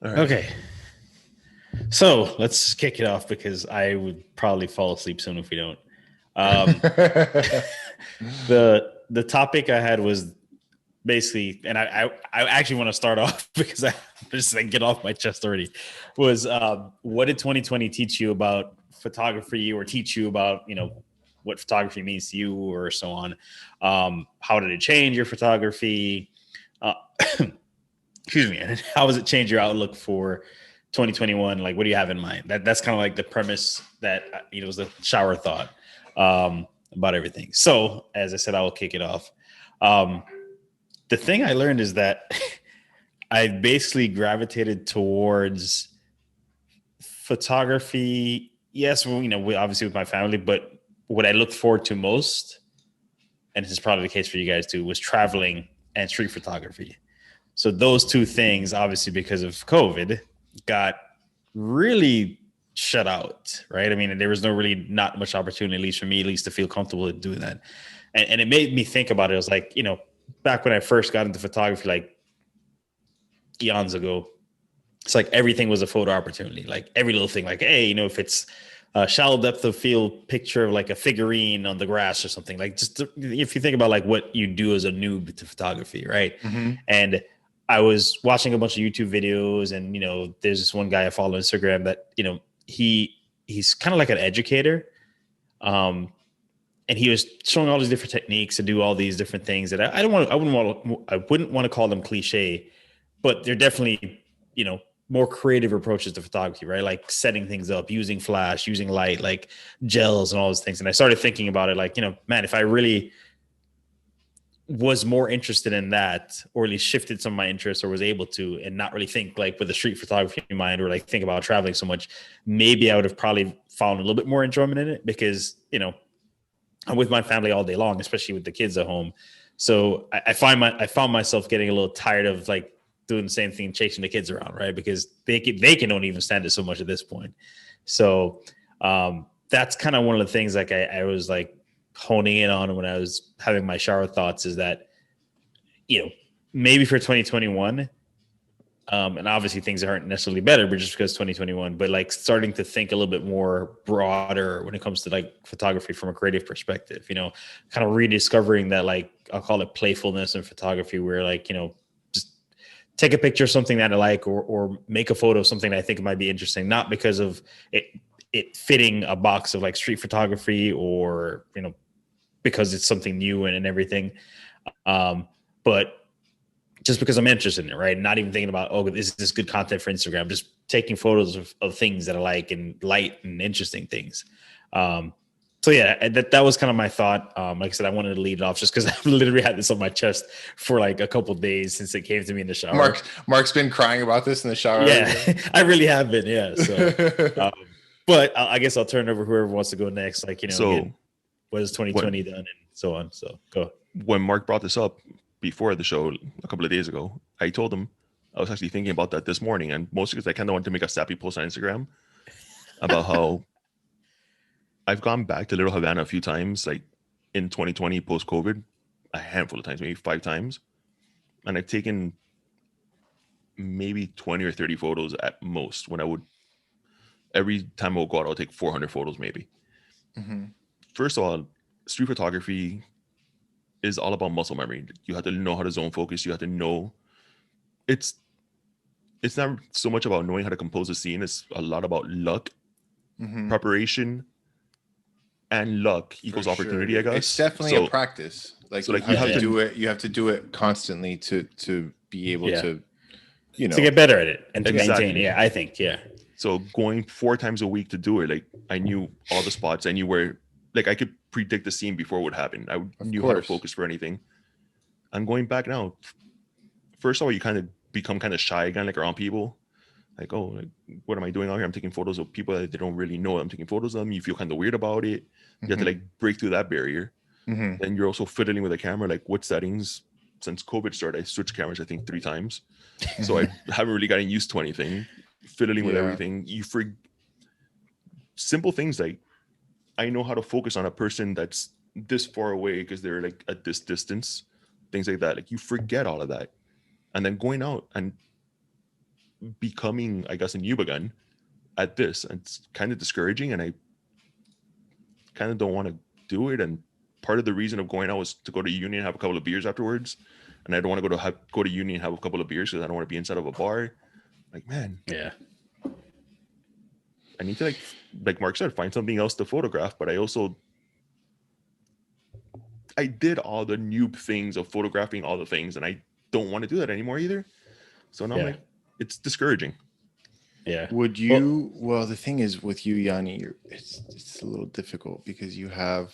All right. Okay, so let's kick it off because I would probably fall asleep soon if we don't. Um, the topic I had was basically, and I actually want to start off because I just like get off my chest already. Was what did 2020 teach you about photography, or teach you about what photography means to you, or so on? How did it change your photography? Uh, excuse me. And how has it changed your outlook for 2021? Like, what do you have in mind? That's kind of like the premise that was the shower thought about everything. So, as I said, I will kick it off. Um, the thing I learned is that I basically gravitated towards photography. Yes, well, obviously with my family, but what I looked forward to most, and this is probably the case for you guys too, was traveling and street photography. So those two things, obviously because of COVID, got really shut out, right? I mean, there was not much opportunity, at least for me, at least to feel comfortable in doing that. And it made me think about it. It was like, back when I first got into photography, like eons ago, it's like everything was a photo opportunity. Like every little thing, like, hey, if it's a shallow depth of field picture of like a figurine on the grass or something, like just if you think about like what you do as a noob to photography, right? Hmm. And I was watching a bunch of YouTube videos, and there's this one guy I follow on Instagram that he's kind of like an educator, um, and he was showing all these different techniques to do all these different things that I wouldn't want to call them cliche, but they're definitely more creative approaches to photography, right? Like setting things up, using flash, using light, like gels and all those things. And I started thinking about it, like, man, if I really was more interested in that, or at least shifted some of my interests, or was able to, and not really think like with the street photography in mind, or like think about traveling so much, maybe I would have probably found a little bit more enjoyment in it, because I'm with my family all day long, especially with the kids at home. So I found myself getting a little tired of like doing the same thing, chasing the kids around, right? Because they can only even stand it so much at this point. So that's kind of one of the things like I was like honing in on when I was having my shower thoughts, is that you know maybe for 2021, and obviously things aren't necessarily better, but just because 2021, but like starting to think a little bit more broader when it comes to like photography from a creative perspective, kind of rediscovering that, like, I'll call it playfulness in photography, where like, just take a picture of something that I like, or make a photo of something that I think might be interesting, not because of it fitting a box of like street photography, or, because it's something new and everything. But just because I'm interested in it, right? Not even thinking about, oh, is this good content for Instagram? Just taking photos of things that I like, and light and interesting things. Um, so yeah, that was kind of my thought. Like I said, I wanted to lead it off just because I've literally had this on my chest for like a couple of days since it came to me in the shower. Mark's been crying about this in the shower every Yeah, day. I really have been. Yeah. So, um, but I guess I'll turn it over whoever wants to go next. Like, So again, what has when 2020 done, and so on. So go. when Mark brought this up before the show a couple of days ago, I told him I was actually thinking about that this morning, and mostly because I kind of wanted to make a sappy post on Instagram about how I've gone back to Little Havana a few times, like in 2020 post COVID, a handful of times, maybe 5 times, and I've taken maybe 20 or 30 photos at most. When I would every time I would go out, I'll take 400 photos maybe. Mm-hmm. First of all, street photography is all about muscle memory. You have to know how to zone focus. You have to know it's it's not so much about knowing how to compose a scene. It's a lot about luck, Mm-hmm. preparation, and luck For equals sure. opportunity, I It's guess. definitely a practice. Like So you like you have Yeah, have to yeah. to do it. You have to do it constantly to be able Yeah. to, To get better at it and to maintain. exactly. Yeah, I think. Yeah. So going 4 times a week to do it, like I knew all the spots. I knew where, like I could predict the scene before it would happen. I Of knew how to course. focus for anything. I'm going back now. First of all, you kind of become kind of shy again, like around people. Like, oh, like, what am I doing out here? I'm taking photos of people that they don't really know. I'm taking photos of them. You feel kind of weird about it. You have to Mhm. like break through that barrier. Mhm. Then you're also fiddling with the camera, like what settings. Since COVID started, I switched cameras I think 3 times, so I Mhm. haven't really gotten used to anything. Fiddling with Yeah. everything, you for simple things like I know how to focus on a person that's this far away because they're like at this distance, things like that. Like you forget all of that, and then going out and becoming, I guess, a noob again at this. And it's kind of discouraging, and I kind of don't want to do it. And part of the reason of going out was to go to uni and have a couple of beers afterwards. And I don't want to go to uni and have a couple of beers because I don't want to be inside of a bar. Like, man, Yeah. I need to like Mark said, find something else to photograph. But I did all the noob things of photographing all the things, and I don't want to do that anymore either. So now I'm like, it's discouraging. Yeah. Would you? Well, the thing is with you, Yanni, it's a little difficult because you have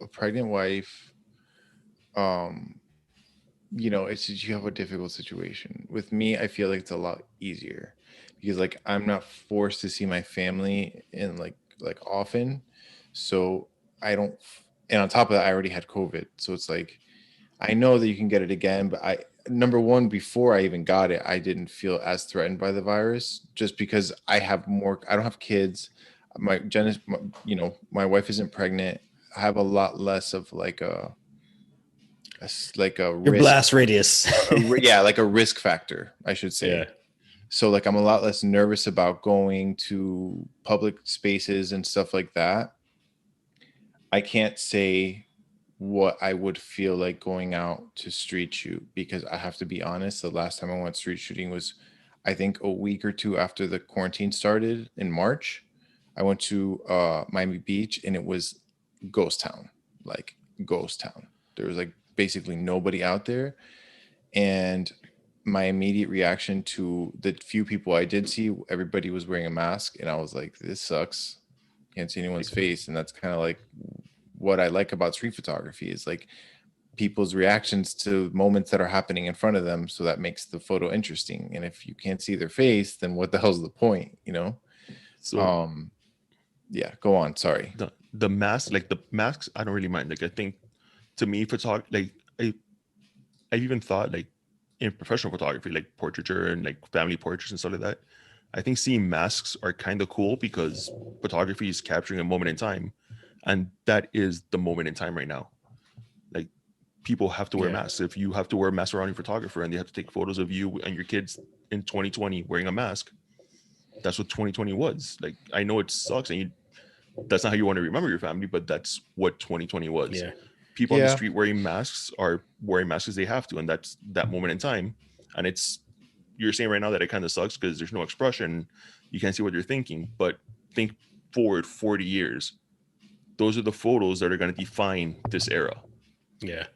a pregnant wife. It's just, you have a difficult situation. With me, I feel like it's a lot easier because like I'm not forced to see my family in like often, so I don't. And on top of that, I already had COVID, so it's like I know that you can get it again, but number one, before I even got it, I didn't feel as threatened by the virus just because I don't have kids. My wife isn't pregnant. I have a lot less of like a Your risk, blast radius. like a risk factor, I should say. Yeah. So like I'm a lot less nervous about going to public spaces and stuff like that. I can't say what I would feel like going out to street shoot because I have to be honest. The last time I went street shooting was, I think, a week or two after the quarantine started in March. I went to Miami Beach and it was ghost town, like ghost town. There was like basically nobody out there. And my immediate reaction to the few people I did see, everybody was wearing a mask. And I was like, this sucks. Can't see anyone's face. And that's kind of like what I like about street photography is like people's reactions to moments that are happening in front of them. So that makes the photo interesting. And if you can't see their face, then what the hell's the point, So, yeah, go on. Sorry. The masks, I don't really mind. Like, I think to me, I've even thought like in professional photography, like portraiture and like family portraits and stuff like that. I think seeing masks are kind of cool because photography is capturing a moment in time. And that is the moment in time right now. Like, people have to wear masks. If you have to wear a mask around your photographer and they have to take photos of you and your kids in 2020 wearing a mask, that's what 2020 was. Like, I know it sucks and that's not how you want to remember your family, but that's what 2020 was. Yeah. People on the street wearing masks are wearing masks because they have to, and that's that moment in time. And you're saying right now that it kind of sucks because there's no expression. You can't see what you're thinking, but think forward 40 years. Those are the photos that are going to define this era. Yeah.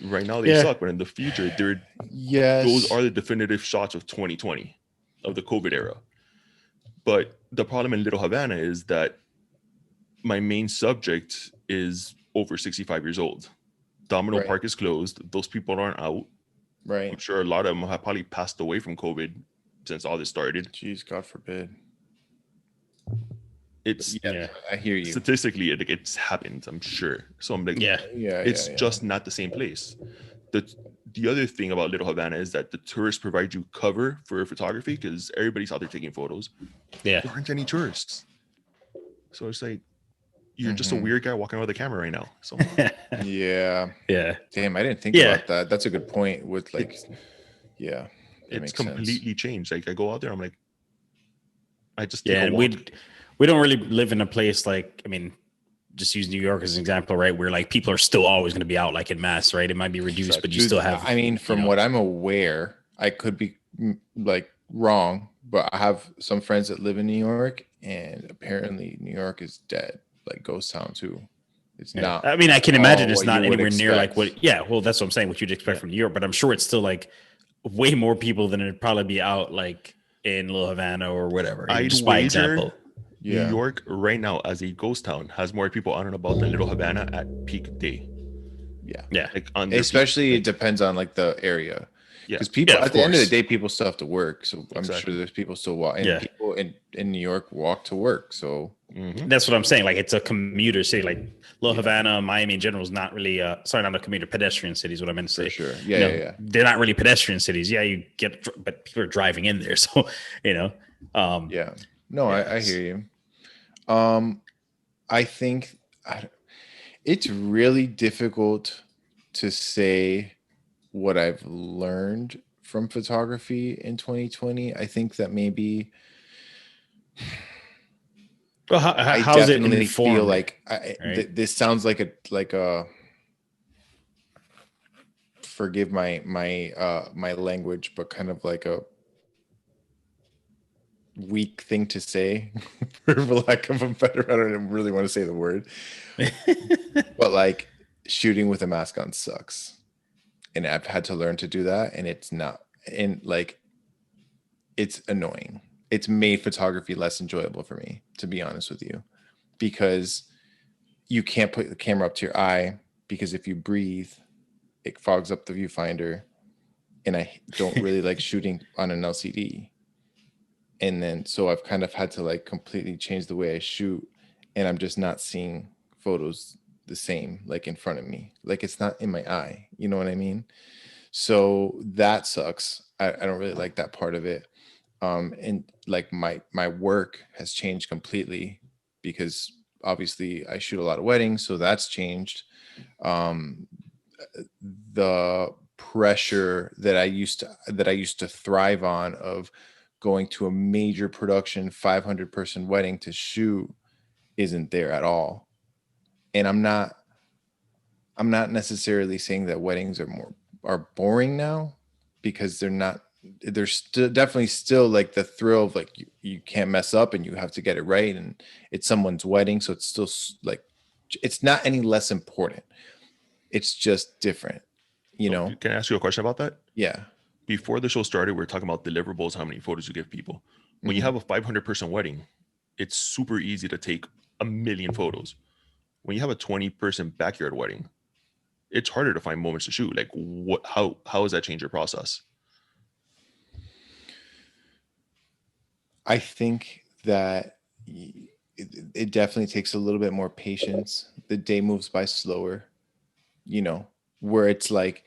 Right now they suck, but in the future, those are the definitive shots of 2020, of the COVID era. But the problem in Little Havana is that my main subject is over 65 years old. Domino Park is closed. Those people aren't out. Right. I'm sure a lot of them have probably passed away from COVID since all this started. Jeez, God forbid. I hear you. Statistically, it's happened, I'm sure. So I'm like, it's just not the same place. The other thing about Little Havana is that the tourists provide you cover for photography because everybody's out there taking photos. Yeah. There aren't any tourists. So it's like, you're just a weird guy walking around with a camera right now. So yeah. Damn, I didn't think about that. That's a good point. With like, it's completely changed. Like, I go out there, I'm like, I just take and a walk. We don't really live in a place like, I mean, just use New York as an example, right? Where like people are still always going to be out like in mass, right? It might be reduced, but you still have. I mean, from what I'm aware, I could be like wrong, but I have some friends that live in New York, and apparently New York is dead, like ghost town too. It's not. I mean, I can imagine it's not anywhere near like what. Yeah, well, that's what I'm saying. What you'd expect from New York, but I'm sure it's still like way more people than it'd probably be out like in Little Havana or whatever. Just by example. New York right now as a ghost town has more people on and about than Little Havana at peak day. Yeah. Like especially it depends on like the area. Because people at the end of the day, people still have to work. So I'm sure there's people still walk. And people in New York walk to work. So that's what I'm saying. Like, it's a commuter city. Like Little Havana, Miami in general is not really not a commuter, pedestrian city is what I meant to say. For sure. They're not really pedestrian cities. Yeah, you get, but people are driving in there. So No, I hear you. I think it's really difficult to say what I've learned from photography in 2020. I think that maybe Well, I how's it definitely feel informed? like Right? this sounds like a forgive my language, but kind of like a weak thing to say, for lack of a better. I don't really want to say the word, but like shooting with a mask on sucks, and I've had to learn to do that, and it's not, and like it's annoying. It's made photography less enjoyable for me, to be honest with you, because you can't put the camera up to your eye, because if you breathe, it fogs up the viewfinder, and I don't really like shooting on an LCD. And then so I've kind of had to like completely change the way I shoot, and I'm just not seeing photos the same, like in front of me, like it's not in my eye, you know what I mean? So that sucks. I don't really like that part of it. And like my work has changed completely, because obviously I shoot a lot of weddings, so that's changed. um the pressure that I used to thrive on, of going to a major production 500 person wedding to shoot, isn't there at all. And I'm not necessarily saying that weddings are boring now, because they're not. There's still definitely still like the thrill of like you can't mess up and you have to get it right, and it's someone's wedding, so it's still like it's not any less important. It's just different, you So know. can I ask you a question about that? Yeah. Before the show started, we were talking about deliverables, how many photos you give people. When you Mhm. have a 500-person wedding, it's super easy to take a million photos. When you have a 20-person backyard wedding, it's harder to find moments to shoot. Like, what? How has that changed your process? I think that it definitely takes a little bit more patience. The day moves by slower, you know, where it's like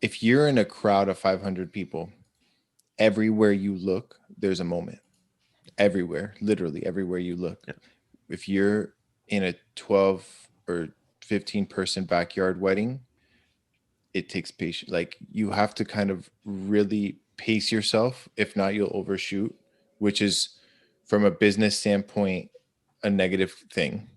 if you're in a crowd of 500 people, everywhere you look, there's a moment. Everywhere, literally everywhere you look. Yeah. If you're in a 12 or 15-person backyard wedding, it takes patience. Like you have to kind of really pace yourself. If not, you'll overshoot, which is from a business standpoint a negative thing.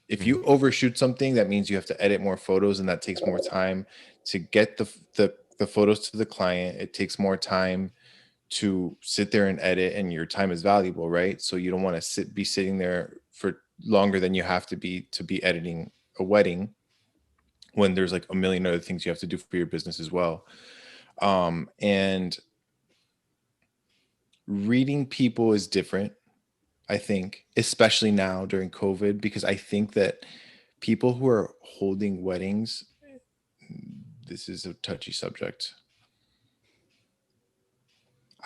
If Mhm. you overshoot something, that means you have to edit more photos, and that takes more time to get the photos to the client. It takes more time to sit there and edit, and your time is valuable, right? So you don't want to be sitting there for longer than you have to be editing a wedding, when there's like a million other things you have to do for your business as well. And reading people is different, I think, especially now during COVID, because I think that people who are holding weddings, this is a touchy subject.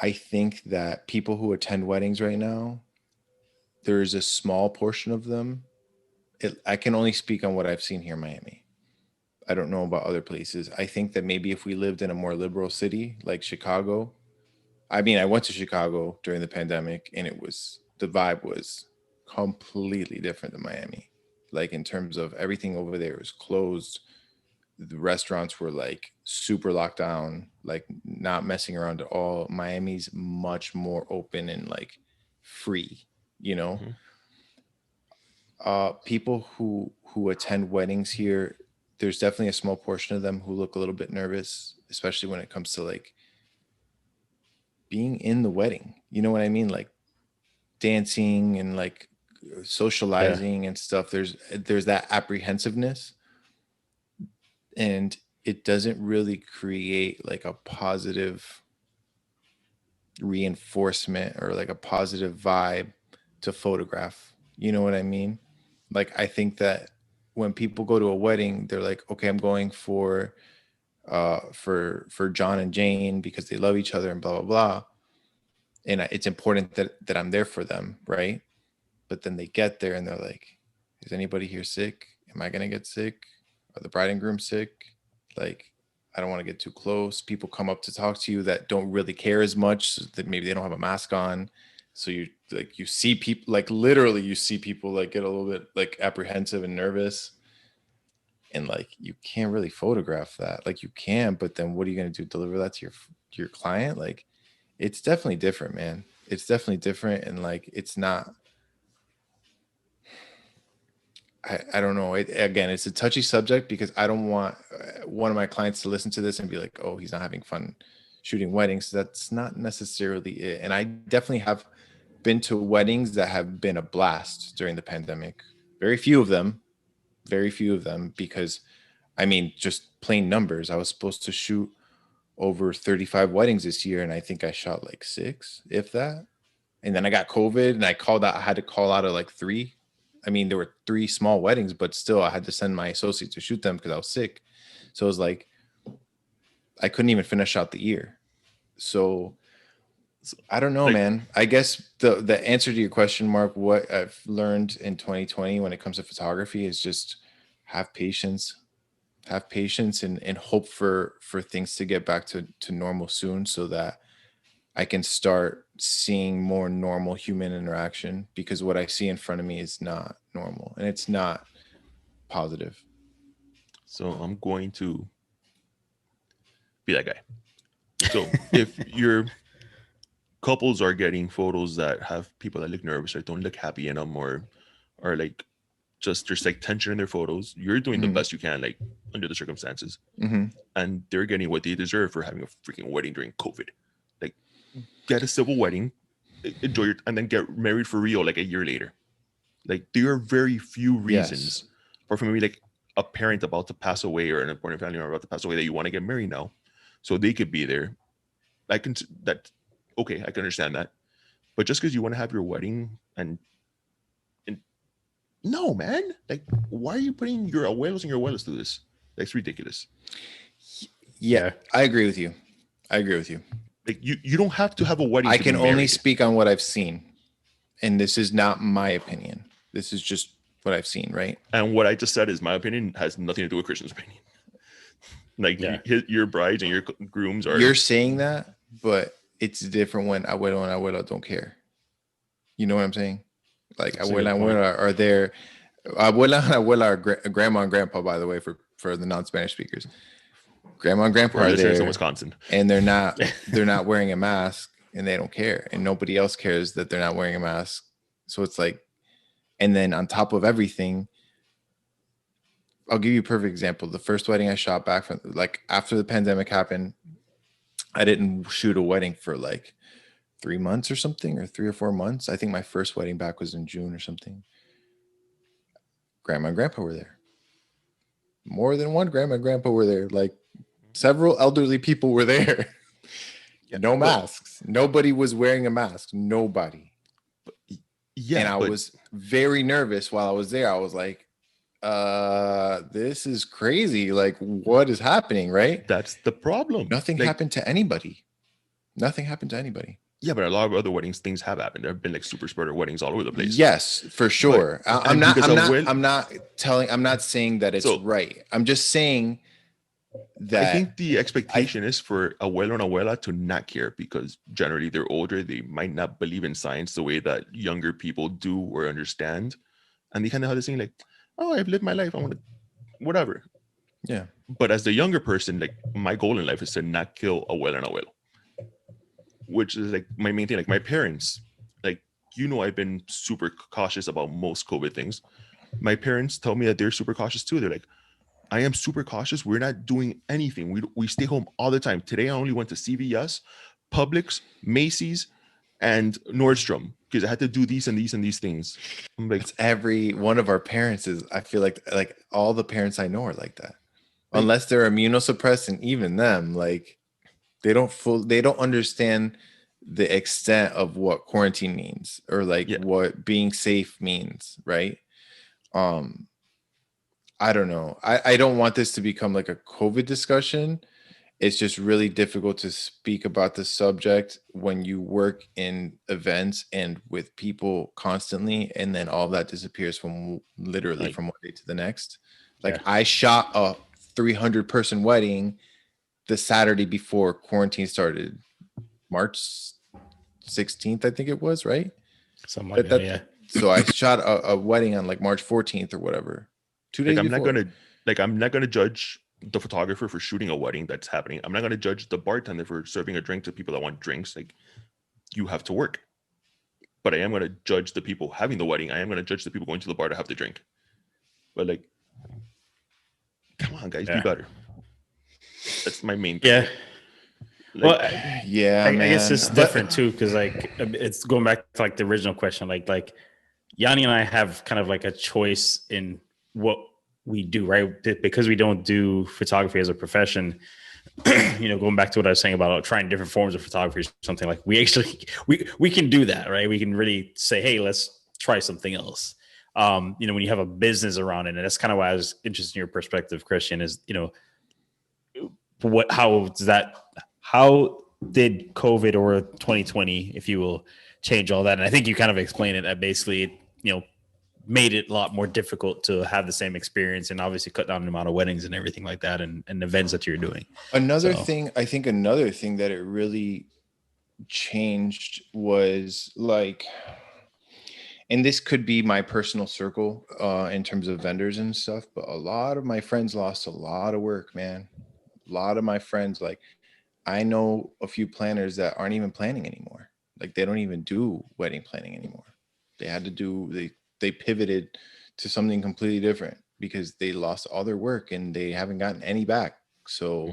I think that people who attend weddings right now, there's a small portion of them. I can only speak on what I've seen here in Miami. I don't know about other places. I think that maybe if we lived in a more liberal city like Chicago, I mean, I went to Chicago during the pandemic, and the vibe was completely different than Miami. Like in terms of everything over there was closed. The restaurants were like super locked down, like not messing around at all. Miami's much more open and like free, you know. Mhm. People who attend weddings here, there's definitely a small portion of them who look a little bit nervous, especially when it comes to like being in the wedding. You know what I mean? Like dancing and like Yeah. socializing and stuff. There's that apprehensiveness, and it doesn't really create like a positive reinforcement or like a positive vibe to photograph. You know what I mean? Like I think that when people go to a wedding, they're like, okay, I'm going for John and Jane because they love each other and blah blah blah. And it's important that I'm there for them, right? But then they get there and they're like, is anybody here sick? Am I gonna get sick? Are the bride and groom sick? Like, I don't want to get too close. People come up to talk to you that don't really care as much, so that maybe they don't have a mask on. So you see people, like literally you see people like get a little bit like apprehensive and nervous. And like you can't really photograph that. Like you can, but then what are you gonna do? Deliver that to your client, like it's definitely different, man. It's definitely different. And like, it's not, I don't know. Again, it's a touchy subject because I don't want one of my clients to listen to this and be like, oh, he's not having fun shooting weddings. That's not necessarily it. And I definitely have been to weddings that have been a blast during the pandemic. Very few of them, because I mean, just plain numbers. I was supposed to shoot over 35 weddings this year, and I think I shot like 6, if that. And then I got COVID, and I had to call out of like 3. I mean, there were 3 small weddings, but still I had to send my associate to shoot them because I was sick. So it was like I couldn't even finish out the year. So I don't know, Like, man. I guess the answer to your question, Mark, what I've learned in 2020 when it comes to photography is just have patience. Have patience and hope for things to get back to normal soon, so that I can start seeing more normal human interaction, because what I see in front of me is not normal and it's not positive. so I'm going to be that guy. So if your couples are getting photos that have people that look nervous or don't look happy in them, or like just there's like tension in their photos, you're doing the Mhm. best you can, like under the circumstances, Mm-hmm. and they're getting what they deserve for having a freaking wedding during COVID. Like, get a civil wedding, enjoy it, and then get married for real like a year later. Like, there are very few reasons, Yes. apart from maybe like a parent about to pass away or an important family member about to pass away, that you want to get married now, so they could be there. I can that okay, I can understand that, but just because you want to have your wedding and no, man, like, why are you putting your abuelos and your abuelas through this? That's ridiculous. Yeah, I agree with you. Like, you don't have to have a wedding I to can be only married. speak on what I've seen, and this is not my opinion. This is just what I've seen, right? And what I just said is my opinion, has nothing to do with Christian's opinion. Like, Yeah. your brides and your grooms are. You're saying that, but it's different when abuelo and abuela don't care. You know what I'm saying? Like That's a good abuela and point. abuela are there. Abuela and abuela are grandma and grandpa, by the way, for the non-Spanish speakers. Grandma and grandpa For our are listeners in there, Wisconsin, and they're not wearing a mask, and they don't care, and nobody else cares that they're not wearing a mask. So it's like, and then on top of everything, I'll give you a perfect example. The first wedding I shot back from, like, after the pandemic happened, I didn't shoot a wedding for like 3 months or something, or 3 or 4 months. I think my first wedding back was in June or something. Grandma and grandpa were there. More than one grandma and grandpa were there. Like, several elderly people were there. No masks. Nobody was wearing a mask. Nobody. yeah, And I but was very nervous while I was there. I was like, this is crazy. Like, what is happening, right? that's the problem. Nothing Like, happened to anybody. Nothing happened to anybody. yeah, but a lot of other weddings, things have happened. There have been like super spreader weddings all over the place. Yes, for sure. But- I'm and not. because I'm of not. when- I'm not saying that it's So- right. I'm just saying that I think the expectation is for abuelo and abuela to not care, because generally they're older. They might not believe in science the way that younger people do or understand. And they kind of have this thing like, oh, I've lived my life. I want to, whatever. Yeah. But as the younger person, like, my goal in life is to not kill abuela and abuelo, which is like my main thing. Like, my parents, like, I've been super cautious about most COVID things. My parents tell me that they're super cautious too. They're like, I am super cautious. We're not doing anything. We stay home all the time. Today, I only went to CVS, Publix, Macy's, and Nordstrom because I had to do these and these and these things. I'm like, It's every one of our parents is. I feel like all the parents I know are like that, Like- unless they're immunosuppressed, and even them, like, they don't understand the extent of what quarantine means, or like Yeah. what being safe means, right? I don't know. I don't want this to become like a COVID discussion. It's just really difficult to speak about the subject when you work in events and with people constantly, and then all of that disappears from literally Like- from one day to the next. Like, Yeah. I shot a 300 person wedding the Saturday before quarantine started, March 16th, I think it was, right? Something like That- that. Yeah. So I shot a wedding on like March 14th or whatever. 2 days I'm before. not gonna judge the photographer for shooting a wedding that's happening. I'm not going to judge the bartender for serving a drink to people that want drinks. Like, you have to work. But I am going to judge the people having the wedding. I am going to judge the people going to the bar to have the drink. But like, come on, guys, be better. That's my main yeah. Like, Well, yeah, I guess it's But- different too, because like it's going back to like the original question. Like Yanni and I have kind of like a choice in what we do, right? Because we don't do photography as a profession. You know, going back to what I was saying about trying different forms of photography or something, like we actually we can do that, right? We can really say, hey, let's try something else. You know, when you have a business around it, and that's kind of why I was interested in your perspective, Christian, is, you know, how did COVID or 2020, if you will, change all that? And I think you kind of explained it, that basically, you know, made it a lot more difficult to have the same experience, and obviously cut down the amount of weddings and everything like that, and events that you're doing. Another thing that it really changed was like, and this could be my personal circle in terms of vendors and stuff, but a lot of my friends lost a lot of work, man. A lot of my friends, like, I know a few planners that aren't even planning anymore. Like, they don't even do wedding planning anymore. They had to do, they pivoted to something completely different because they lost all their work and they haven't gotten any back. So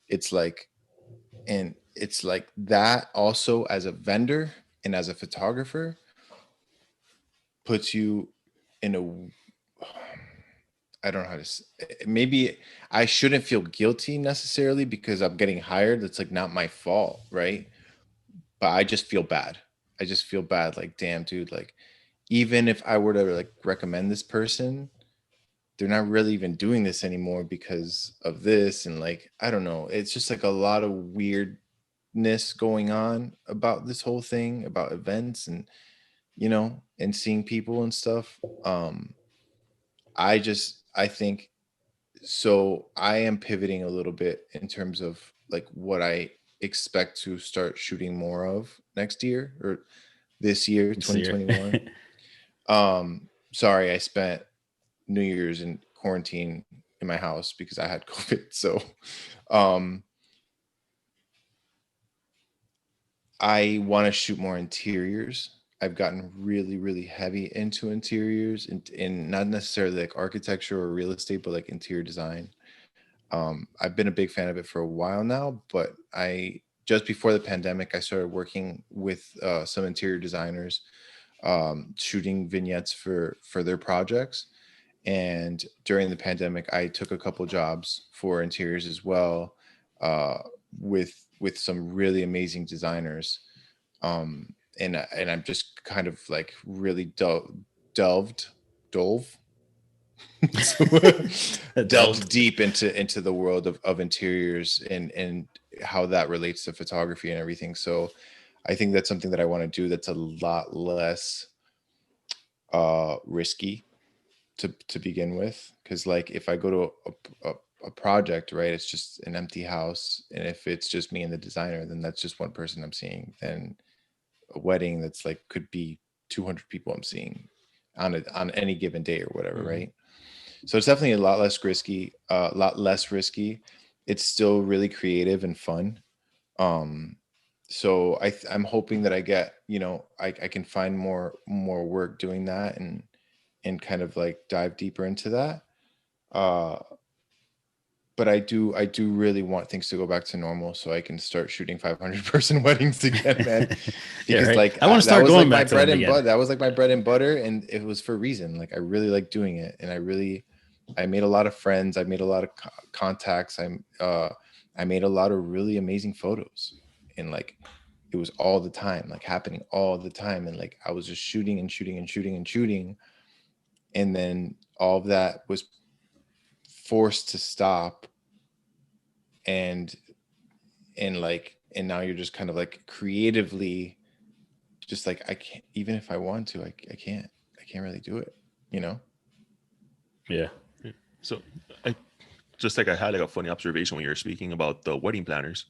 it's like, and it's like that also as a vendor and as a photographer puts you in a, I don't know how to, maybe I shouldn't feel guilty necessarily because I'm getting hired. That's like not my fault, right? But I just feel bad. I just feel bad. Like, damn, dude, like, even if I were to like recommend this person, they're not really even doing this anymore because of this. And like, I don't know. It's just like a lot of weirdness going on about this whole thing, about events and, you know, and seeing people and stuff. I think so. I am pivoting a little bit in terms of like what I expect to start shooting more of next year or this year, 2021. Sorry, I spent New Year's in quarantine in my house because I had COVID. So I want to shoot more interiors. I've gotten really, really heavy into interiors and not necessarily like architecture or real estate, but like interior design. I've been a big fan of it for a while now, but I just before the pandemic, I started working with some interior designers, shooting vignettes for their projects. And during the pandemic, I took a couple jobs for interiors as well, uh, with some really amazing designers. And I'm just kind of like really delved delved deep into the world of interiors and how that relates to photography and everything. So I think that's something that I want to do that's a lot less risky to begin with, because like if I go to a project, right, it's just an empty house, and if it's just me and the designer, then that's just one person I'm seeing. Then a wedding that's like could be 200 people I'm seeing on any given day or whatever, right? So it's definitely a lot less risky, It's still really creative and fun. So I'm hoping that I get, you know, I can find more work doing that and kind of like dive deeper into that. But I do really want things to go back to normal so I can start shooting 500 person weddings again, man. Because right. like I want to start going back to bread and again. butter. That was like my bread and butter, and it was for a reason. Like I really like doing it, and I made a lot of friends. I made a lot of contacts. I made a lot of really amazing photos, and like it was all the time, like happening all the time, and like I was just shooting and shooting and shooting and shooting, and then all of that was forced to stop, and now you're just kind of like creatively just like I can't, even if I want to, I can't really do it, you know. Yeah. So I just like I had like a funny observation when you were speaking about the wedding planners.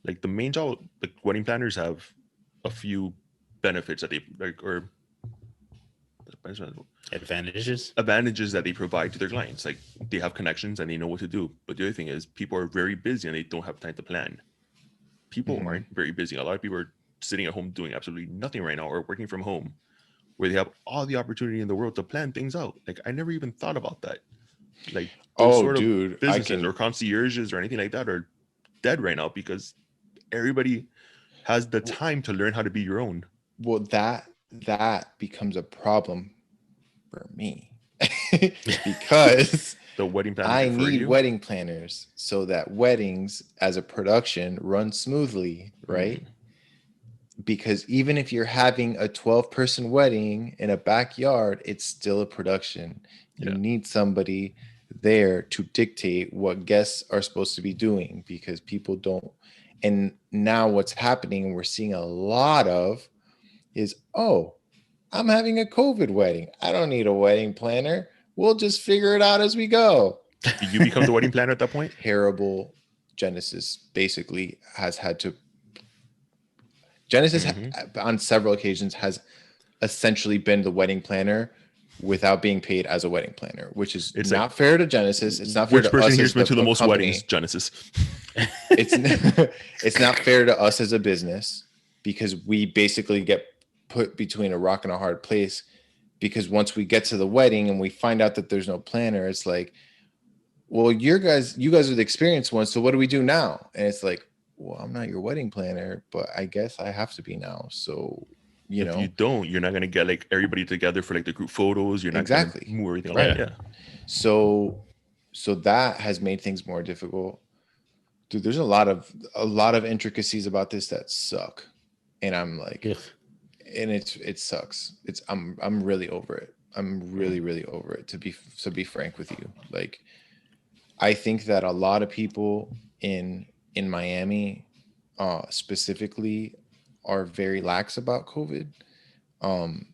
Like the main job, like wedding planners have a few benefits that they like, or Advantages. advantages that they provide to their clients. Like they have connections and they know what to do. But the other thing is people are very busy and they don't have time to plan. People Mhm. aren't very busy. A lot of people are sitting at home doing absolutely nothing right now or working from home where they have all the opportunity in the world to plan things out. Like I never even thought about that. Like those Oh, sort of dude, I businesses can. or concierges or anything like that are dead right now because everybody has the time to learn how to be your own. Well, that becomes a problem for me because The wedding planners I are for need you. wedding planners so that weddings as a production run smoothly, right? Mhm. Because even if you're having a 12-person wedding in a backyard, it's still a production. You Yeah. need somebody there to dictate what guests are supposed to be doing because people don't. And now what's happening, and we're seeing a lot of, is I'm having a COVID wedding. I don't need a wedding planner. We'll just figure it out as we go. Do you become the wedding planner at that point? Terrible. Genesis basically has had to. Genesis Mhm. on several occasions has essentially been the wedding planner without being paid as a wedding planner, which is It's like not fair to Genesis. It's not fair which to person us here's as been to the a most company. weddings? Genesis. It's it's not fair to us as a business because we basically get put between a rock and a hard place because once we get to the wedding and we find out that there's no planner, it's like, well, you guys are the experienced ones, so what do we do now? And it's like, well, I'm not your wedding planner, but I guess I have to be now. So, If you don't, you're not gonna get like everybody together for like the group photos. You're not gonna exactly. move everything Right. along. Yeah. So that has made things more difficult. Dude, there's a lot of intricacies about this that suck. And I'm like, Ugh. and it sucks. I'm really over it. I'm really over it, to be frank with you. Like, I think that a lot of people in Miami specifically are very lax about COVID. Um,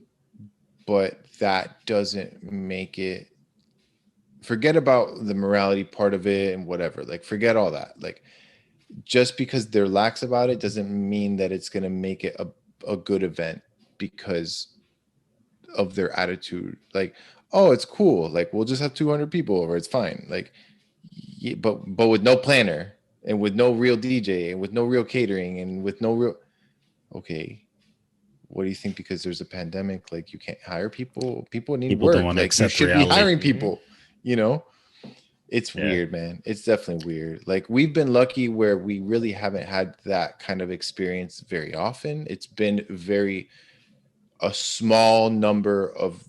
but that doesn't make it, forget about the morality part of it and whatever. Like, forget all that. Like, just because they're lax about it doesn't mean that it's going to make it a good event because of their attitude. Like, oh, it's cool. Like, we'll just have 200 people over. It's fine. Like, yeah, but with no planner and with no real DJ and with no real catering and with no real, okay, what do you think? Because there's a pandemic, like you can't hire people. People need People don't work. want to Like, you accept should be reality. hiring people. You know, it's Yeah. weird, man. It's definitely weird. Like, we've been lucky where we really haven't had that kind of experience very often. It's been a small number of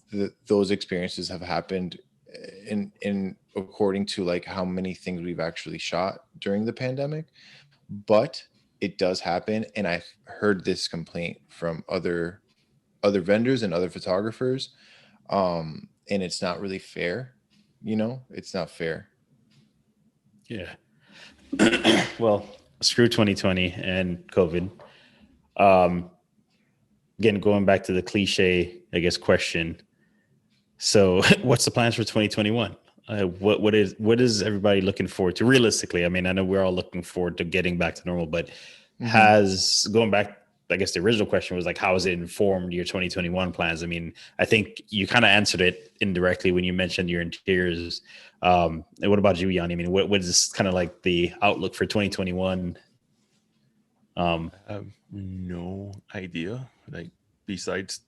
those experiences have happened in according to like how many things we've actually shot during the pandemic, but it does happen. And I've heard this complaint from other vendors and other photographers, and it's not really fair. It's not fair. Yeah. Well, screw 2020 and COVID. Um, Again, going back to the cliche, I guess, question. So, what's the plans for 2021? What is everybody looking forward to realistically? I mean, I know we're all looking forward to getting back to normal, but has going back, I guess the original question was like, how has it informed your 2021 plans? I mean, I think you kind of answered it indirectly when you mentioned your interiors. And what about you, Yanni? I mean, what is kind of like the outlook for 2021? I have no idea. Like besides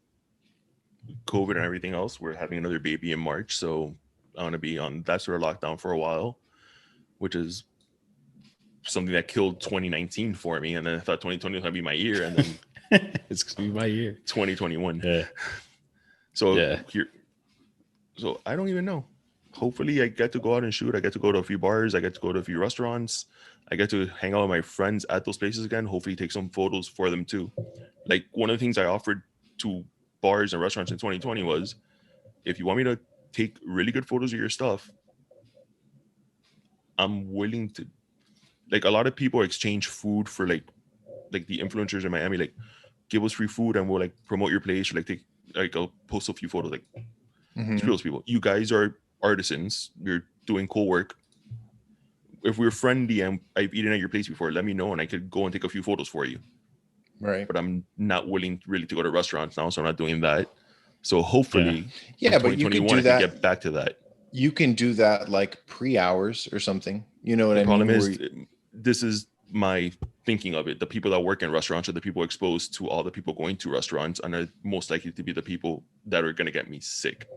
COVID and everything else, we're having another baby in March, so I'm gonna be on that sort of lockdown for a while, which is something that killed 2019 for me. And then I thought 2020 was gonna be my year, and then It's gonna be my year. 2021. Yeah. So Yeah. so I don't even know. Hopefully I get to go out and shoot. I get to go to a few bars. I get to go to a few restaurants. I get to hang out with my friends at those places again. Hopefully take some photos for them too. Like one of the things I offered to bars and restaurants in 2020 was, if you want me to take really good photos of your stuff, I'm willing to. Like a lot of people exchange food for like the influencers in Miami, like give us free food and we'll like promote your place or like take like I'll post a few photos. Like screw those people. You guys are artisans. You're doing cool work. If we're friendly and I've eaten at your place before, let me know and I could go and take a few photos for you. Right. But I'm not willing really to go to restaurants now, so I'm not doing that. So hopefully, Yeah, in but you could 2021, do I that. can get back to that. You can do that like pre-hours or something. You know what The I problem mean? is, this is my thinking of it. The people that work in restaurants are the people exposed to all the people going to restaurants, and are most likely to be the people that are going to get me sick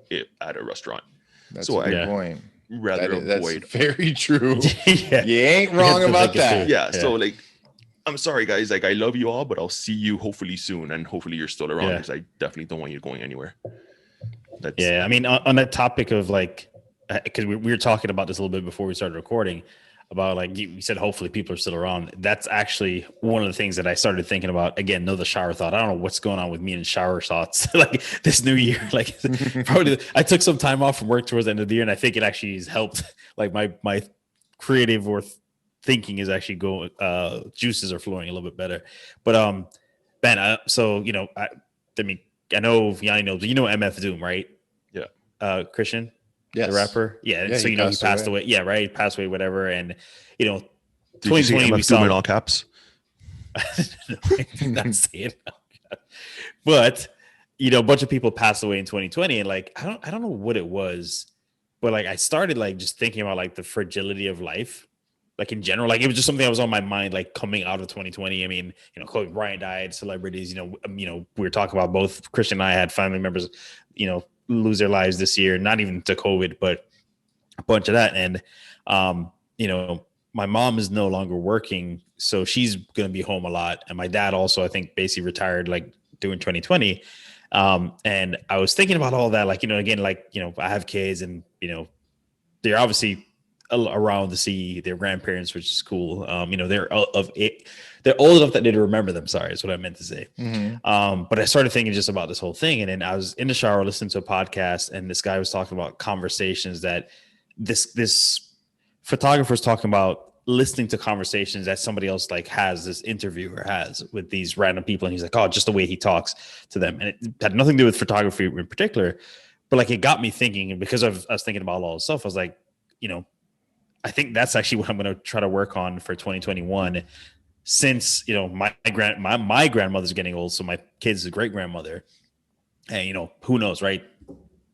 at a restaurant. That's So a good I point. rather That's avoid. very true. Yeah. You ain't You have wrong to about think it that. through. Yeah. So like, I'm sorry, guys. Like, I love you all, but I'll see you hopefully soon, and hopefully you're still around Yeah. because I definitely don't want you going anywhere. That's Yeah, I mean, on that topic of like, because we were talking about this a little bit before we started recording, about like you said, hopefully people are still around. That's actually one of the things that I started thinking about. Again, another shower thought. I don't know what's going on with me and shower thoughts like this new year. Like probably I took some time off from work towards the end of the year, and I think it actually has helped. Like my creative or thinking is actually going. Juices are flowing a little bit better. But Ben, so I mean, I know Yanni knows. You know MF Doom, right? Yeah. Christian, Yes. the rapper. Yeah. Yeah, So he he passed passed away. away. Yeah, right. He passed away, whatever. And Did you say 2020 we MF Doom in saw. all caps? No, I did not say it. But a bunch of people passed away in 2020, and like I don't know what it was, but like I started like just thinking about like the fragility of life, like in general. Like it was just something that was on my mind, like coming out of 2020. I mean, Kobe Bryant died, celebrities. We were talking about both Christian and I had family members, lose their lives this year. Not even to COVID, but a bunch of that. And my mom is no longer working, so she's going to be home a lot. And my dad also, I think, basically retired like during 2020. And I was thinking about all that, like, again, like, I have kids and, they're obviously around to see their grandparents, which is cool. They're they're old enough that they remember them. Sorry, is what I meant to say. Mm-hmm. But I started thinking just about this whole thing. And then I was in the shower listening to a podcast, and this guy was talking about conversations that this photographer was talking about, listening to conversations that somebody else like has, this interviewer has with these random people. And he's like, oh, just the way he talks to them. And it had nothing to do with photography in particular, but like it got me thinking. And because I was thinking about all this stuff, I was like, I think that's actually what I'm going to try to work on for 2021. Since, my grandmother's getting old. So my kid's great grandmother, and who knows, right?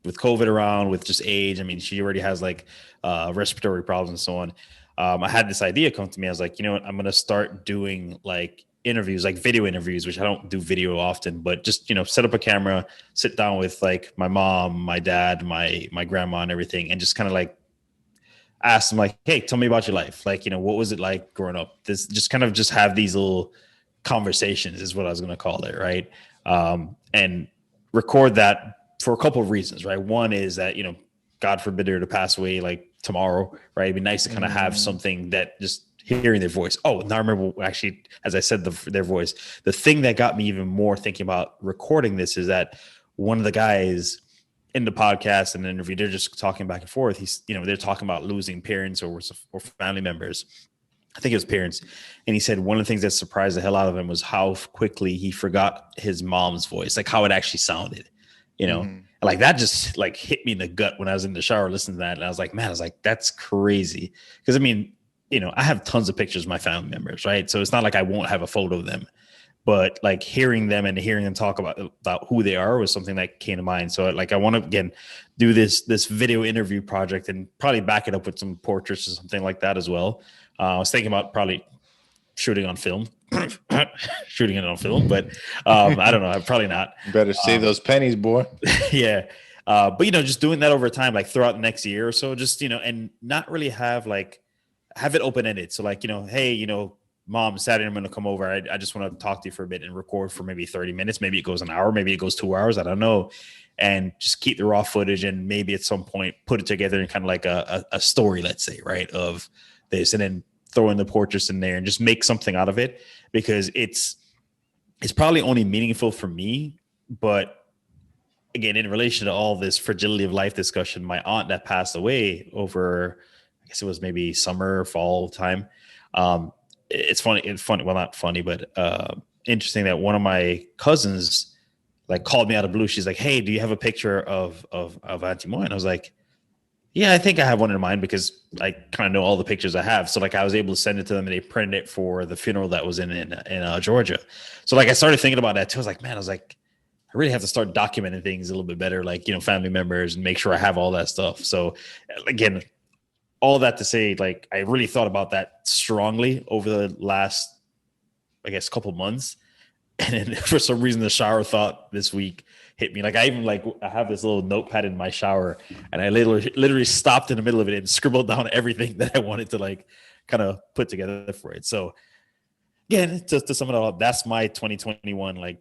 With COVID around, with just age, I mean, she already has like respiratory problems and so on. I had this idea come to me. I was like, what? I'm going to start doing like interviews, like video interviews, which I don't do video often, but just, set up a camera, sit down with like my mom, my dad, my grandma and everything. And just kind of like ask them like, hey, tell me about your life. Like, what was it like growing up? This just kind of just have these little conversations is what I was going to call it. Right. And record that for a couple of reasons, right? One is that, God forbid her to pass away like tomorrow, right? It'd be nice to kind of have something that just hearing their voice. Oh, now I remember actually, as I said, their voice, the thing that got me even more thinking about recording this is that one of the guys in the podcast and the interview, they're just talking back and forth. He's, they're talking about losing parents or family members. I think it was parents. And he said one of the things that surprised the hell out of him was how quickly he forgot his mom's voice, like how it actually sounded, like that just like hit me in the gut when I was in the shower listening to that. And I was like, that's crazy. Because I mean, I have tons of pictures of my family members, right? So it's not like I won't have a photo of them, but like hearing them and hearing them talk about who they are was something that came to mind. So like, I want to, again, do this video interview project and probably back it up with some portraits or something like that as well. I was thinking about probably shooting on film, but I don't know. Probably not. Better save those pennies, boy. Yeah. But, just doing that over time, like throughout the next year or so, just, and not really have it open-ended. So like, hey, Mom, Saturday, I'm going to come over. I just want to talk to you for a bit and record for maybe 30 minutes. Maybe it goes an hour. Maybe it goes 2 hours. I don't know. And just keep the raw footage and maybe at some point put it together in kind of like a story, let's say, right, of this, and then throw in the portraits in there and just make something out of it, because it's probably only meaningful for me. But again, in relation to all this fragility of life discussion, my aunt that passed away over, I guess it was maybe summer, fall time. It's funny. Well, not funny, but interesting that one of my cousins like called me out of blue. She's like, hey, do you have a picture of Auntie Moy? And I was like, yeah, I think I have one in mind, because I kind of know all the pictures I have. So like I was able to send it to them, and they printed it for the funeral that was in Georgia. So like I started thinking about that too. I was like, man, I I really have to start documenting things a little bit better, like, family members, and make sure I have all that stuff. So again, all that to say, like, I really thought about that strongly over the last, I guess, couple months. And then for some reason, the shower thought this week hit me. Like, I have this little notepad in my shower, and I literally stopped in the middle of it and scribbled down everything that I wanted to, like, kind of put together for it. So again, just to sum it all up, that's my 2021, like,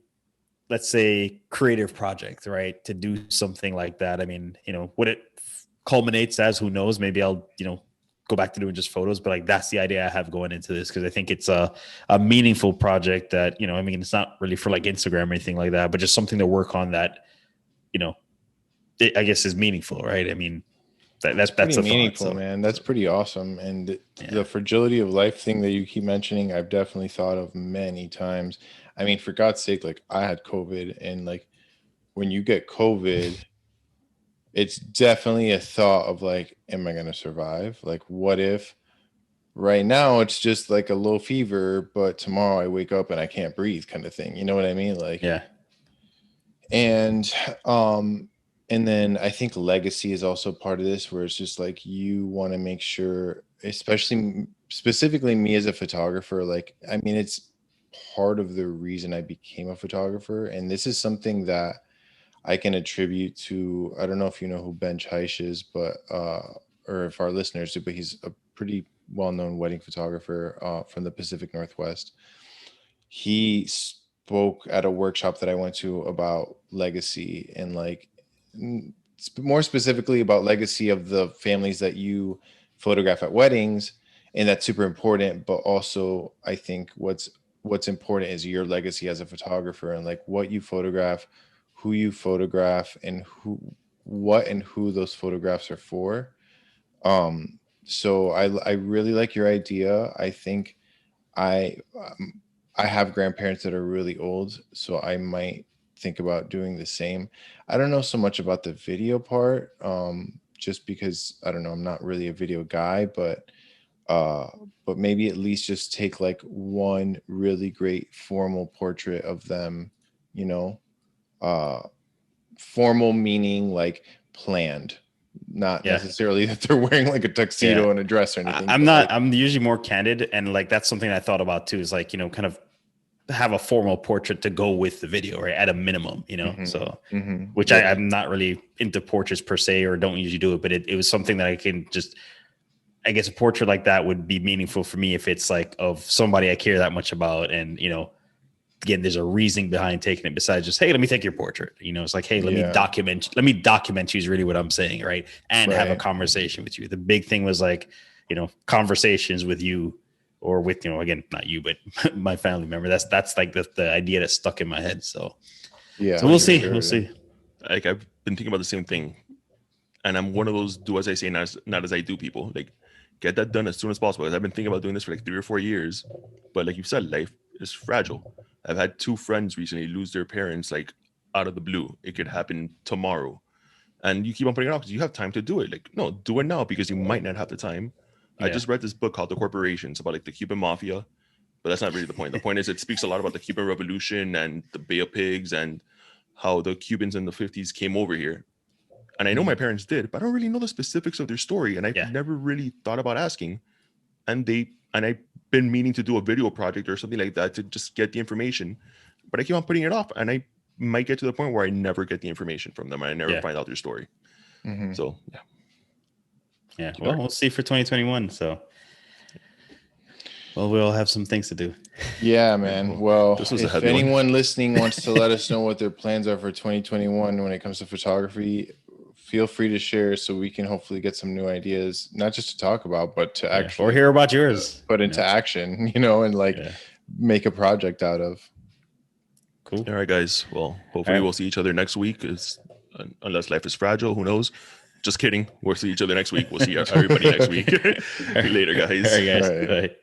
let's say, creative project, right? To do something like that. I mean, what it culminates as, who knows? Maybe I'll, go back to doing just photos, but like, that's the idea I have going into this, because I think it's a meaningful project that, I mean, it's not really for like Instagram or anything like that, but just something to work on that, I guess is meaningful, right? I mean, that's pretty a meaningful, thought, so. man. That's pretty awesome. And the fragility of life thing that you keep mentioning, I've definitely thought of many times. I mean, for God's sake, like, I had COVID, and like, when you get COVID, it's definitely a thought of like, am I going to survive? Like, what if right now it's just like a low fever, but tomorrow I wake up and I can't breathe, kind of thing. You know what I mean? Like, Yeah. And then I think legacy is also part of this, where it's just like, you want to make sure, especially specifically me as a photographer, like, I mean, it's part of the reason I became a photographer. And this is something that I can attribute to, I don't know if you know who Ben Chaish is, but or if our listeners do, but he's a pretty well-known wedding photographer from the Pacific Northwest. He spoke at a workshop that I went to about legacy, and like, more specifically about legacy of the families that you photograph at weddings. And that's super important. But also, I think what's important is your legacy as a photographer, and like, what you photograph, who you photograph, and who those photographs are for. So I really like your idea. I think I have grandparents that are really old, so I might think about doing the same. I don't know so much about the video part, just because, I don't know, I'm not really a video guy, but maybe at least just take like one really great formal portrait of them, formal meaning like planned, not necessarily that they're wearing like a tuxedo and a dress or anything. I'm usually more candid, and like, that's something I thought about too, is like, kind of have a formal portrait to go with the video, right? At a minimum, so which I'm not really into portraits per se, or don't usually do it, but it was something that I can just, I guess a portrait like that would be meaningful for me if it's like of somebody I care that much about. And, again, there's a reasoning behind taking it besides just, hey, let me take your portrait. It's like, hey, let me document you is really what I'm saying. Right. And have a conversation with you. The big thing was like, conversations with you, or with, again, not you, but my family member. That's like the idea that stuck in my head. So, so we'll see. We'll see. Like, I've been thinking about the same thing, and I'm one of those do as I say, not as I do people. Like, get that done as soon as possible. Because I've been thinking about doing this for like 3 or 4 years, but like you said, life is fragile. I've had 2 friends recently lose their parents, like, out of the blue. It could happen tomorrow, and you keep on putting it off because you have time to do it. Like, no, do it now, because you might not have the time. I just read this book called The Corporations about like the Cuban mafia, but that's not really the point. The point is, it speaks a lot about the Cuban Revolution and the Bay of Pigs, and how the Cubans in the 50s came over here. And I know my parents did, but I don't really know the specifics of their story, and I've never really thought about asking. And I've been meaning to do a video project or something like that to just get the information, but I keep on putting it off, and I might get to the point where I never get the information from them, and I never find out their story. So well, we'll see for 2021. So, well, we'll have some things to do. Yeah, man. Well, if anyone listening wants to let us know what their plans are for 2021 when it comes to photography, feel free to share, so we can hopefully get some new ideas, not just to talk about, but to actually or hear about yours, put into action, and like make a project out of. Cool. All right, guys. Well, hopefully we'll see each other next week, unless life is fragile. Who knows? Just kidding. We'll see each other next week. We'll see everybody next week. Later, guys. All right, guys. Bye.